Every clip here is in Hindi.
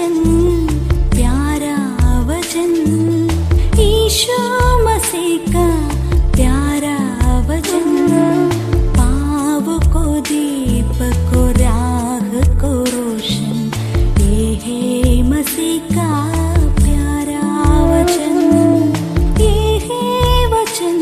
वचन, प्यारा वचन, यीशु मसीह का प्यारा वचन, पाव को दीप को राह को रोशन, ये है मसीह का प्यारा वचन, ये है वचन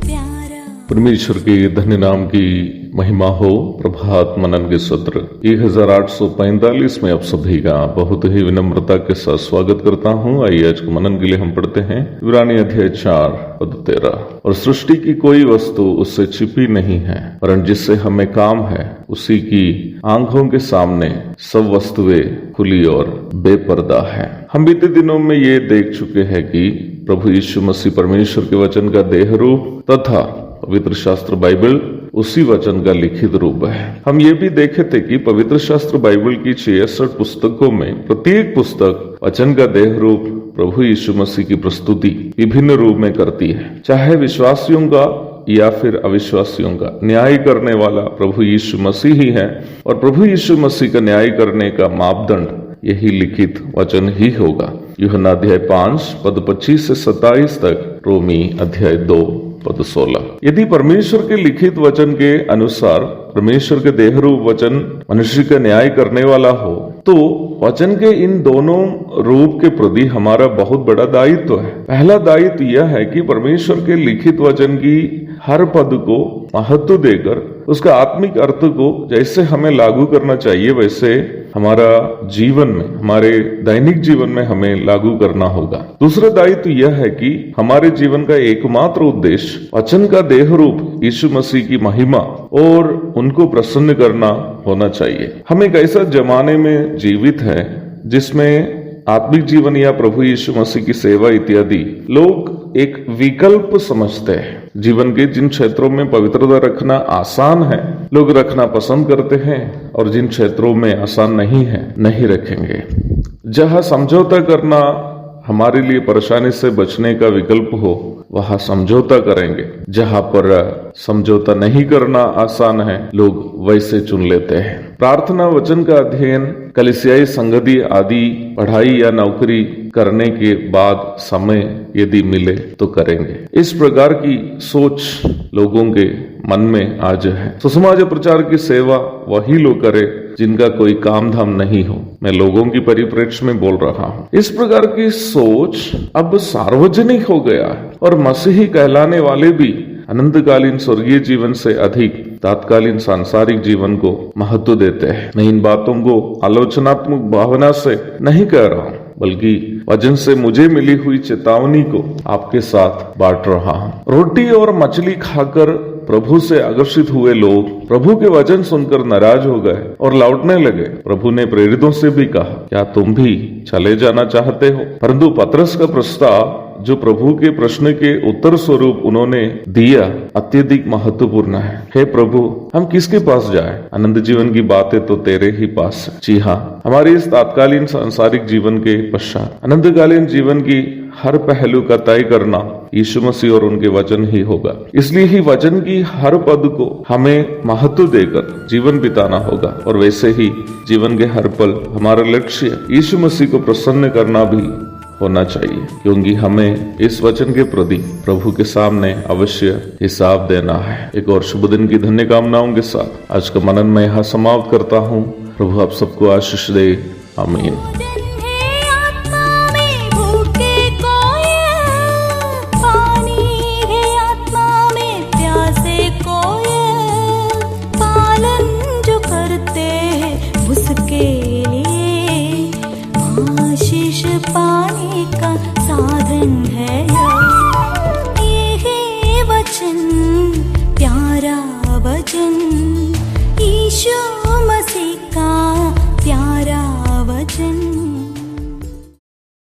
प्यारा। परमेश्वर के धन्य नाम की महिमा हो। प्रभात मनन के सत्र 1845 में आप सभी का बहुत ही विनम्रता के साथ स्वागत करता हूँ। आइए आज के मनन के लिए हम पढ़ते हैं इब्रानी अध्याय 4 पद 13। और सृष्टि की कोई वस्तु उससे छिपी नहीं है, परंतु जिससे हमें काम है उसी की आंखों के सामने सब वस्तुएं खुली और बेपर्दा है। हम बीते दिनों में ये देख चुके हैं कि प्रभु यीशु मसीह परमेश्वर के वचन का देह रूप तथा पवित्र शास्त्र बाइबल उसी वचन का लिखित रूप है। हम ये भी देखे थे कि पवित्र शास्त्र बाइबल की 66 पुस्तकों में प्रत्येक पुस्तक वचन का देह रूप प्रभु यीशु मसीह की प्रस्तुति विभिन्न रूप में करती है, चाहे विश्वासियों का या फिर अविश्वासियों का। न्याय करने वाला प्रभु यीशु मसीह ही है और प्रभु यीशु मसीह का न्याय करने का मापदंड यही लिखित वचन ही होगा। यूहन्ना अध्याय 5 पद 25 से 27 तक, रोमी अध्याय 2 पद 16। यदि परमेश्वर के लिखित वचन के अनुसार परमेश्वर के देहरूप वचन मनुष्य का न्याय करने वाला हो, तो वचन के इन दोनों रूप के प्रति हमारा बहुत बड़ा दायित्व है। पहला दायित्व यह है कि परमेश्वर के लिखित वचन की हर पद को महत्व देकर उसका आत्मिक अर्थ को जैसे हमें लागू करना चाहिए वैसे हमारा जीवन में, हमारे दैनिक जीवन में हमें लागू करना होगा। दूसरा दायित्व यह है कि हमारे जीवन का एकमात्र उद्देश्य वचन का देह रूप यीशु मसीह की महिमा और उनको प्रसन्न करना होना चाहिए। हम एक ऐसा जमाने में जीवित है जिसमें आत्मिक जीवन या प्रभु यीशु मसीह की सेवा इत्यादि लोग एक विकल्प समझते हैं। जीवन के जिन क्षेत्रों में पवित्रता रखना आसान है लोग रखना पसंद करते हैं, और जिन क्षेत्रों में आसान नहीं है नहीं रखेंगे। जहां समझौता करना हमारे लिए परेशानी से बचने का विकल्प हो वहां समझौता करेंगे। जहां पर समझौता नहीं करना आसान है लोग वैसे चुन लेते हैं। प्रार्थना, वचन का अध्ययन, कलीसियाई संगति आदि पढ़ाई या नौकरी करने के बाद समय यदि मिले तो करेंगे। इस प्रकार की सोच लोगों के मन में आज है। सुसमाचार प्रचार की सेवा वही लोग करे जिनका कोई काम धाम नहीं हो। मैं लोगों की परिप्रेक्ष्य में बोल रहा हूँ। इस प्रकार की सोच अब सार्वजनिक हो गया है और मसीही कहलाने वाले भी अनंतकालीन स्वर्गीय जीवन से अधिक तात्कालीन सांसारिक जीवन को महत्व देते हैं। मैं इन बातों को आलोचनात्मक भावना से नहीं कह रहा हूँ, बल्कि वचन से मुझे मिली हुई चेतावनी को आपके साथ बांट रहा हूँ। रोटी और मछली खाकर प्रभु से आकर्षित हुए लोग प्रभु के वचन सुनकर नाराज हो गए और लौटने लगे। प्रभु ने प्रेरितों से भी कहा, क्या तुम भी चले जाना चाहते हो? परंतु पतरस का प्रस्ताव जो प्रभु के प्रश्न के उत्तर स्वरूप उन्होंने दिया अत्यधिक महत्वपूर्ण है। हे प्रभु, हम किसके पास जाएं? अनंत जीवन की बातें तो तेरे ही पास है। जी हाँ, हमारे इस तात्कालीन सांसारिक जीवन के पश्चात अनंतकालीन जीवन की हर पहलू का तय करना यीशु मसीह और उनके वचन ही होगा। इसलिए ही वचन की हर पद को हमें महत्व देकर जीवन बिताना होगा, और वैसे ही जीवन के हर पल हमारा लक्ष्य यीशु मसीह को प्रसन्न करना भी होना चाहिए, क्योंकि हमें इस वचन के प्रति प्रभु के सामने अवश्य हिसाब देना है। एक और शुभ दिन की धन्य कामनाओं के साथ आज का मनन मैं यहाँ समाप्त करता हूँ। प्रभु आप सबको आशीष दे। आमीन।